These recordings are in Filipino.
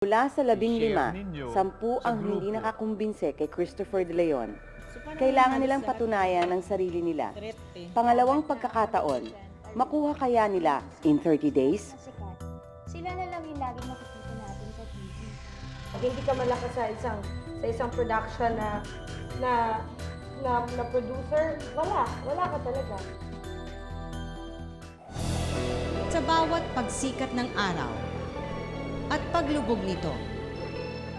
Mula sa 15, I-share ninyo 10 sa ang hindi grupo. nakakumbinse kay Christopher De Leon. Kailangan nilang patunayan ng sarili nila. Pangalawang pagkakataon, makuha kaya nila in 30 days? Sila na lang yung laging makikita natin sa TV. Pag hindi ka malakas sa isang production na producer, wala ka talaga. Sa bawat pagsikat ng araw at paglubog nito,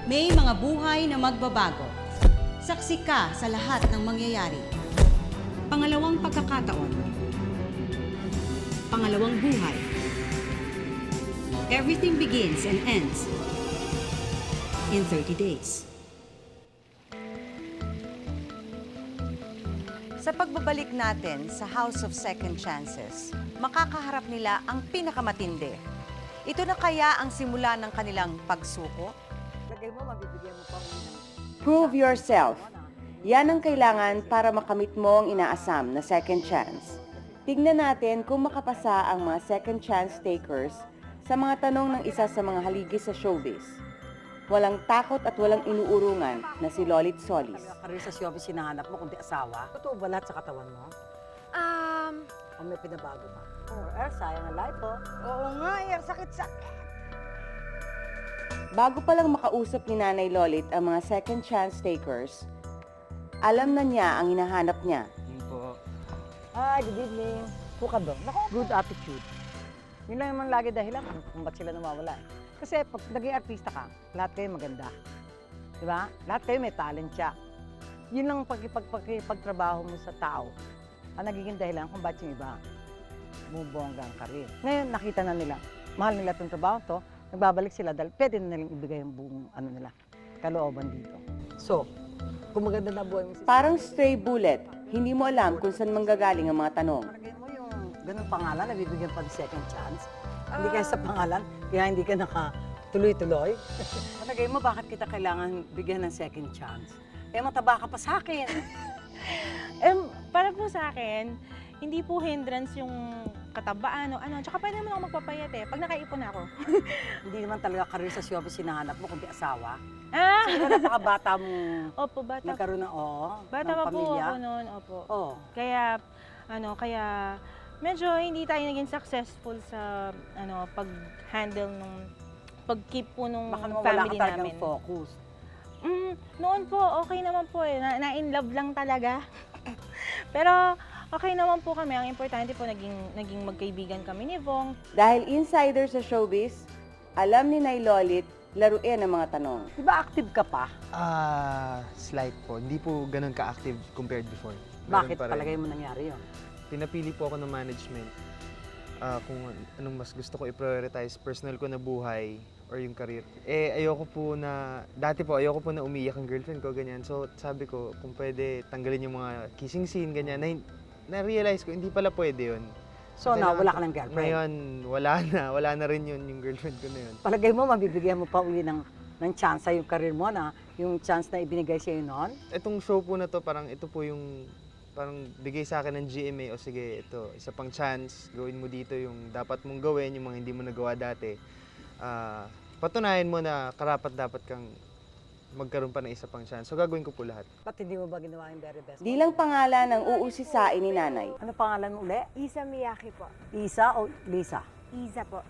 may mga buhay na magbabago. Saksi ka sa lahat ng mangyayari. Pangalawang pagkakataon. Pangalawang buhay. Everything begins and ends in 30 days. Sa pagbabalik natin sa House of Second Chances, makakaharap nila ang pinakamatindi. Ito na kaya ang simula ng kanilang pagsuko? Prove yourself. Yan ang kailangan para makamit mo ang inaasam na second chance. Tignan natin kung makapasa ang mga second chance takers sa mga tanong ng isa sa mga haligi sa showbiz. Walang takot at walang inuurungan na si Lolit Solis. Karir sa showbiz hinahanap mo kundi asawa? Totoo ba lahat sa katawan mo? O may pinabago pa? Sayang ang life po. Oo nga, sakit-sakit. Bago pa lang makausap ni Nanay Lolit ang mga second chance takers, alam na niya ang hinahanap niya. Hi, good evening. Kuka doon. Naku, good attitude. Yun lang naman lagi dahilan kung ba't sila nawawala eh. Kasi pag naging artista ka, lahat kayo maganda. Di ba? Lahat kayo may talent siya. Yun lang pagtrabaho mo sa tao ang nagiging dahilan kung ba't yung iba bumubongga ang karir. Ngayon, nakita na nila, mahal nila itong trabaho to, nagbabalik sila dahil pwede na nilang ibigay yung buong kalooban dito. So, kung maganda na buhay mo si Parang stray bullet, hindi mo alam kung saan manggagaling ang mga tanong. Palagay mo yung ganung pangalan, nabibigyan pa ng second chance. Hindi kaya sa pangalan, kaya hindi ka nakatuloy-tuloy. Palagay mo, bakit kita kailangan bigyan ng second chance? Eh, mataba ka pa sa akin. Para po sa akin, hindi po hindrance yung katabaan o ano. Tsaka pwede naman ako magpapayat eh, pag nakaipon ako. Hindi naman talaga karir sa showbiz hinahanap mo, kundi asawa. Ah! Siguro napakabata mo Opo, bata. nagkaroon ng Bata ng pa po pamilya. ako noon, opo. Oo. Kaya medyo hindi tayo naging successful sa pag-handle nung pag-keep po nung Baka naman wala ka family talagang namin. focus. Noon po, okay naman po eh. Na-in love lang talaga. Pero okay naman po kami. Ang importante po, naging magkaibigan kami ni Vong. Dahil insider sa showbiz, alam ni Nay Lolit laruin ang mga tanong. Di ba active ka pa? Slight po. Hindi po ganun ka-active compared before. Bakit Meron pa rin. palagay mo nangyari yun? Pinapili po ako ng management kung anong mas gusto ko i-prioritize, personal ko na buhay or yung career. Ayoko po na umiyak ang girlfriend ko, ganyan. So, sabi ko, kung pwede, tanggalin yung mga kissing scene, ganyan. Na-realize ko, hindi pala pwede yun. So, wala ka ng girlfriend? Ngayon, wala na rin yun, yung girlfriend ko na yun. Palagay mo, mabibigyan mo pa uli ng chance yung career mo na yung chance na ibinigay sa'yo noon? Itong show po na to, parang ito po yung parang bigay sa akin ng GMA, o sige, ito, isa pang chance, gawin mo dito yung dapat mong gawin, yung mga hindi mo nagawa dati. Patunayan mo na karapat-dapat kang magkaroon pa ng isa pang chance. So gagawin ko po lahat. Ba't hindi mo ba ginawa yung very best? Di lang pangalan ang uusisain ni Nanay. Ano pangalan mo uli? Isa Miyake po. Isa o Lisa? Isa po.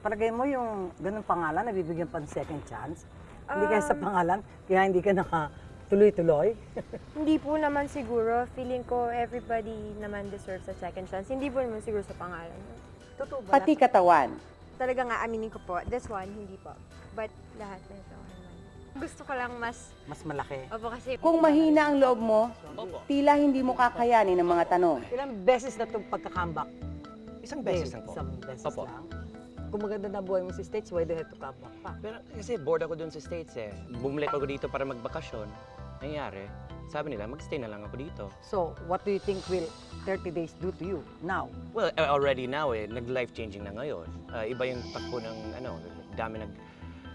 Palagay mo yung ganung pangalan, nabibigyan pa ng second chance? Hindi kaya sa pangalan, kaya hindi ka nakatuloy-tuloy? Hindi po naman siguro. Feeling ko everybody naman deserves a second chance. Hindi po naman siguro sa pangalan. Totoo ba? Pati katawan. Talaga nga, aminin ko po. This one, hindi po. But lahat na ito. Gusto ko lang mas... Mas malaki. Opo, kasi... Kung mahina ang loob mo, tila hindi mo kakayanin ang mga tanong. Ilang beses na itong pagka-comeback? Isang beses lang po. Isang beses Opo. lang. Kung maganda na buhay mo sa States, why do you have to come back pa? Pero kasi bored ako dun sa States eh. Bumalik ako dito para magbakasyon. Nangyari, sabi nila, magstay na lang ako dito. So, what do you think will 30 days do to you now? Well, already now eh, nag-life-changing na ngayon. Iba yung takbo ng, dami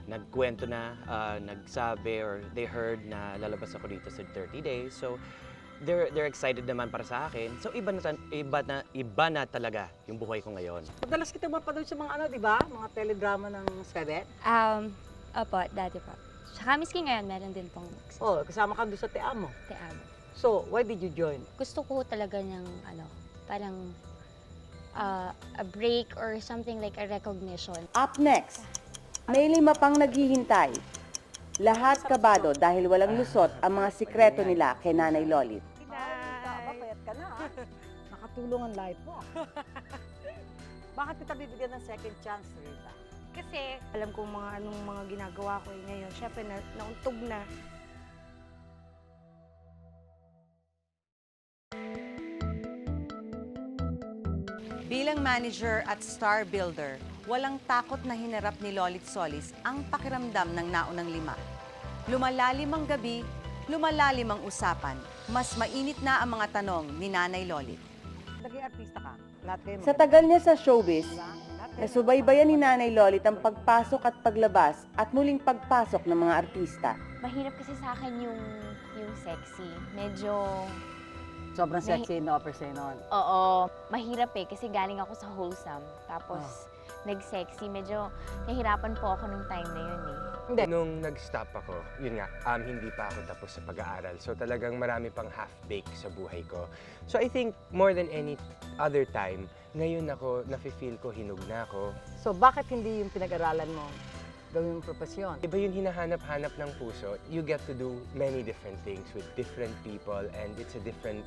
nagkwento na, nagsabi or they heard na lalabas ako dito sa 30 days. So, they're excited naman para sa akin. So iba na talaga yung buhay ko ngayon. Madalas kita mapanood sa mga ano, di ba? Mga teledrama ng Scarlett. Opo, dati po. Tsaka miski ngayon, meron din pong Oh, kasama ka doon sa Te Amo. teamo. So, why did you join? Gusto ko talaga ng, parang a break or something like a recognition. Up next, may 5 pang naghihintay. Lahat kabado dahil walang lusot ang mga sikreto nila kay Nanay Lolit. Tama, payat ka na. Nakatulong ang life mo. Bakit kita bibigyan ng second chance, Rita? Kasi alam ko anong mga ginagawa ko ngayon. Siyempre, nauntog na. Bilang manager at star builder, walang takot na hinarap ni Lolit Solis ang pakiramdam ng naunang 5. Lumalalim ang gabi, lumalalim ang usapan. Mas mainit na ang mga tanong ni Nanay Lolit. Naging artista ka. Lahat kayo Sa tagal niya sa showbiz, Diba? Lahat kayo nasubaybayan ni Nanay Lolit ang pagpasok at paglabas at muling pagpasok ng mga artista. Mahirap kasi sa akin yung sexy. Medyo, sobrang sexy na offer sa'yo noon. oo, mahirap kasi galing ako sa wholesome. Tapos, nag-sexy. Medyo nahirapan po ako nung time na yun Nung nag-stop ako, yun nga, hindi pa ako tapos sa pag-aaral. So talagang marami pang half-baked sa buhay ko. So I think more than any other time, ngayon ako, nafe-feel ko, hinug na ako. So, bakit hindi yung pinag-aralan mo gawin mong profesyon? Iba yung hinahanap-hanap ng puso. You get to do many different things with different people and it's a different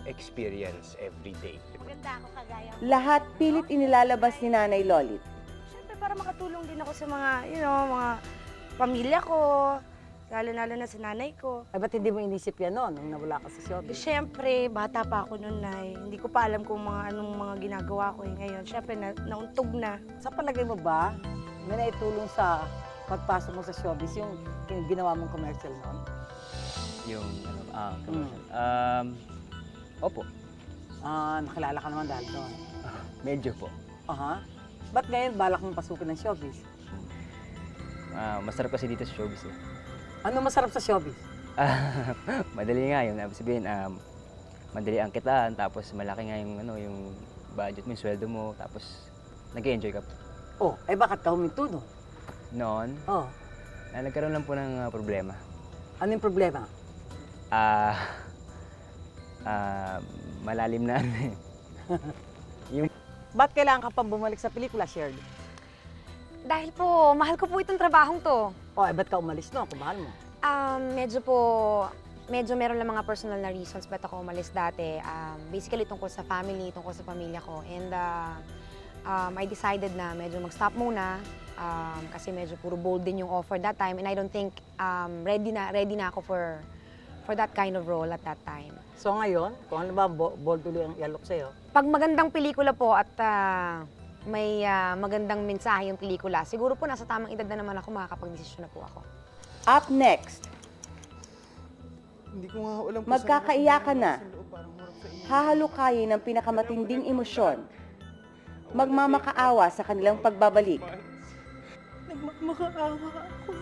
experience every day. Maganda ako kagaya ko. Lahat pilit inilalabas ni Nanay Lolit. Siyempre, para makatulong din ako sa mga, mga pamilya ko, lalo-lalo na sa nanay ko. Ay, ba't hindi mo inisip yan noon nung nawala ka sa showbiz? Siyempre, bata pa ako noon, Nay. Hindi ko pa alam kung anong mga ginagawa ko ngayon. Siyempre, nauntog na. Sa palagay mo ba, may naitulong sa pagpasok mo sa showbiz yung ginawa mong commercial noon? Yung commercial. Opo. Nakilala ka naman dahil doon. Medyo po. Aha. Ba't ngayon balak mong pasukin ng showbiz? Masarap kasi dito sa showbiz eh. Ano masarap sa showbiz? Madali nga yun. Ibig sabihin, madali ang kitaan, tapos malaki nga yung, yung budget mo, yung sweldo mo, tapos nag-enjoy ka po. Oh, ay bakit ka huminto doon? Noon, Oh, nagkaroon lang po ng problema. ano yung problema? Malalim na Ba't kailangan ka pang bumalik sa pelikula, Shirley? Dahil po, mahal ko po itong trabahong to. Oh, ay ba't ka umalis noon kung mahal mo? Medyo meron lang mga personal na reasons ba't ako umalis dati. Basically, tungkol sa family, tungkol sa pamilya ko. And I decided na medyo mag-stop muna kasi medyo puro bold din yung offer that time. And I don't think ready na ako for that kind of role at that time. So ngayon, kung ano ba bold tuloy ang ialok sa'yo, Pag magandang pelikula po at may magandang mensahe yung pelikula, siguro po nasa tamang edad na naman ako, makakapag-desisyon na po ako. Up next, Hindi ko nga alam magkakaiyakan na. Hahalukayin ng pinakamatinding emosyon. Magmamakaawa sa kanilang pagbabalik. Nagmamakaawa ako.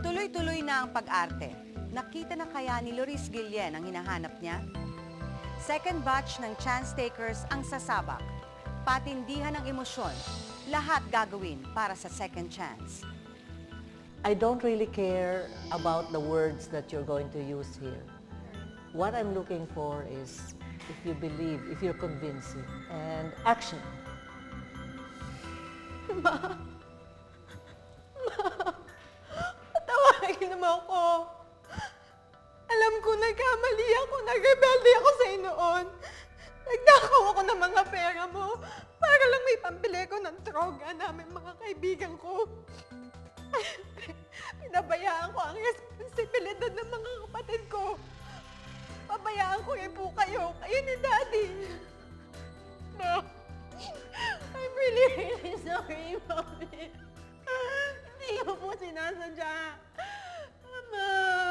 Tuloy-tuloy na ang pag-arte. Nakita na kaya ni Loris Guillen ang hinahanap niya? Second batch ng chance takers ang sasabak. Patindihan ng emosyon. Lahat gagawin para sa second chance. I don't really care about the words that you're going to use here. What I'm looking for is if you believe, if you're convincing, and action. Tawagin naman ako. Alam ko nagkamali ako, nagrebelde ako sa noon. Nagdakaw ako ng mga pera mo para lang may pambili ko ng droga namin mga kaibigan ko. Pinabayaan ko ang responsibilidad ng mga kapatid ko. Pabayaan ko rin po kayo ni Daddy. No. I'm really, really sorry, Mommy. Hindi ko po sinasadya. Mama,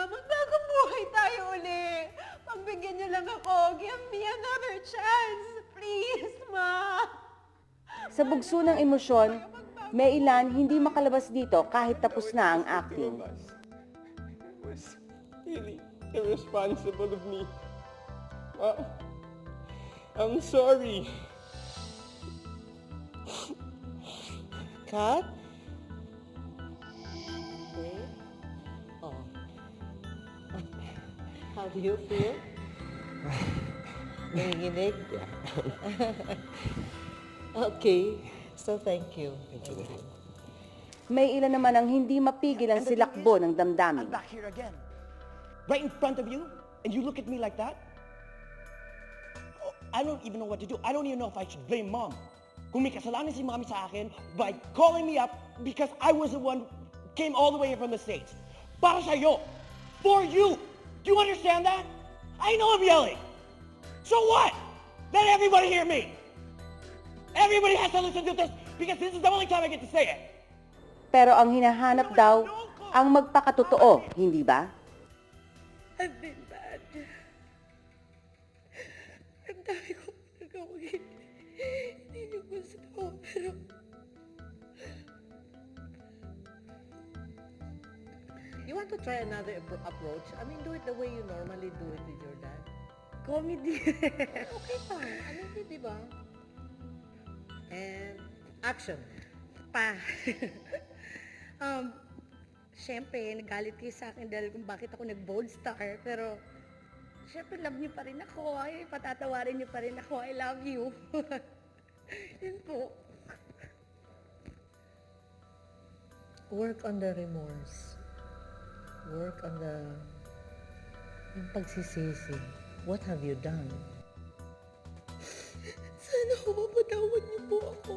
magbagong buhay tayo uli. Pagbigyan niyo lang ako. Give me another chance. Please, Ma. Sa bugso ng emosyon, May ilan hindi makalabas dito kahit tapos na ang acting. It was really irresponsible of me. I'm sorry. Kat? Okay. Oh. How do you feel? Nanginginig? Yeah. Okay. So thank you. Thank you. May ilan naman ang hindi mapigil ang silakbo ng damdamin. I'm back here again. Right in front of you, and you look at me like that? Oh, I don't even know what to do. I don't even know if I should blame Mom. Kung may kasalanan si Mommy sa akin by calling me up because I was the one came all the way from the States. Para sa'yo. For you. Do you understand that? I know I'm yelling. So what? Let everybody hear me. Everybody has to listen to this because this is the only time I get to say it. Pero ang hinahanap daw, ang magpakatotoo, hindi ba? I've been bad. Ang dami ko nagawin. Hindi niyo gusto, pero... You want to try another approach? I mean, do it the way you normally do it with your dad. Comedy. Okay fine. I mean, di ba? And action. Pa. Siyempre, nagalit kayo sa akin dahil kung bakit ako nag-bold star. Pero, siyempre, love niyo pa rin ako. Ay, patatawarin niyo pa rin ako. I love you. Yun po. Work on the remorse. Work on the... yung pagsisisi. What have you done? Sana mapatawad niyo po ako.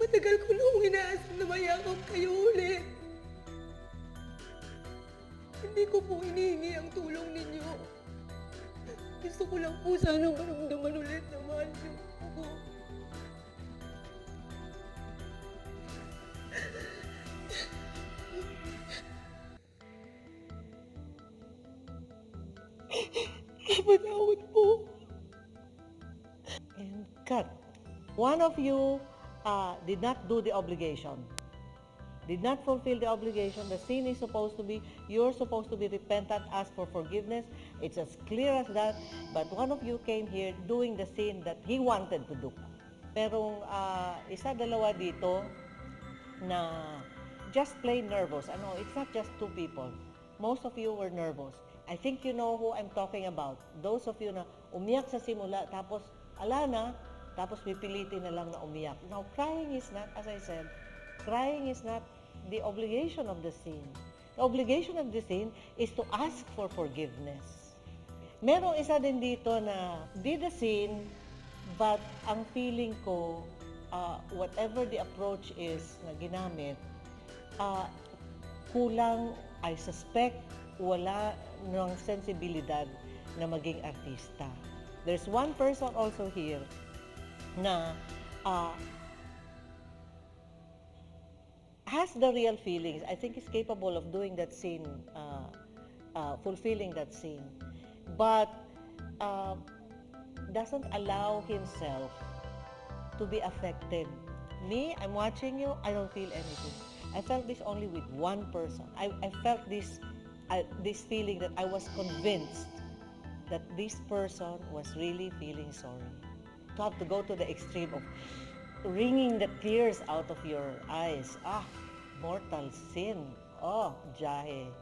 Matagal ko nung inaasam na mayakap kayo ulit. Hindi ko po hinihingi ang tulong ninyo. Gusto ko lang po sanang maramdaman ulit na mahal niyo ako. Mapatawad po. And cut. One of you did not do the obligation. Did not fulfill the obligation. The sin is supposed to be, you're supposed to be repentant, ask for forgiveness. It's as clear as that. But one of you came here doing the sin that he wanted to do. Pero isa, dalawa dito na just plain nervous. Ano, it's not just two people. Most of you were nervous. I think you know who I'm talking about. Those of you na umiyak sa simula, tapos ala na, tapos pipilitin na lang na umiyak. Now, crying is not, as I said, crying is not the obligation of the sin. The obligation of the sin is to ask for forgiveness. Merong isa din dito na did the sin, but ang feeling ko, whatever the approach is na ginamit, kulang, I suspect, wala ng sensibilidad na maging artista. There's one person also here na has the real feelings. I think he's capable of doing that scene, fulfilling that scene, but doesn't allow himself to be affected. Me, I'm watching you, I don't feel anything. I felt this only with one person. I felt this feeling that I was convinced that this person was really feeling sorry. To have to go to the extreme of wringing the tears out of your eyes. Mortal sin. Jahe.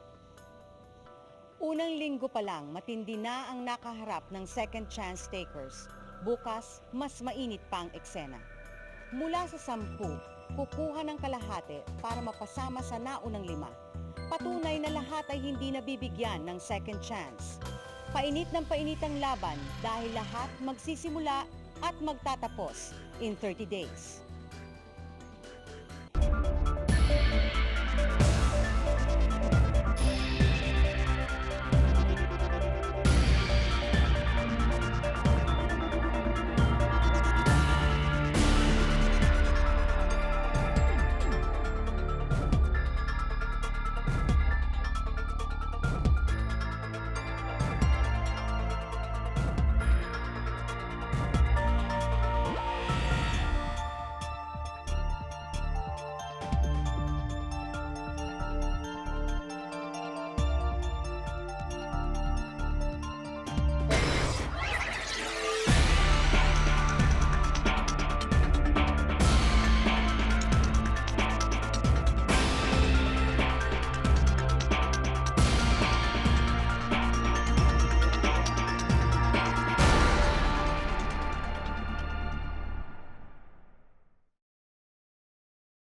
Unang linggo pa lang, matindi na ang nakaharap ng second chance takers. Bukas, mas mainit pa ang eksena. Mula sa 10, kukuha ng kalahati para mapasama sa naunang 5. Patunay na lahat ay hindi nabibigyan ng second chance. Painit ng painit ang laban dahil lahat magsisimula at magtatapos in 30 days.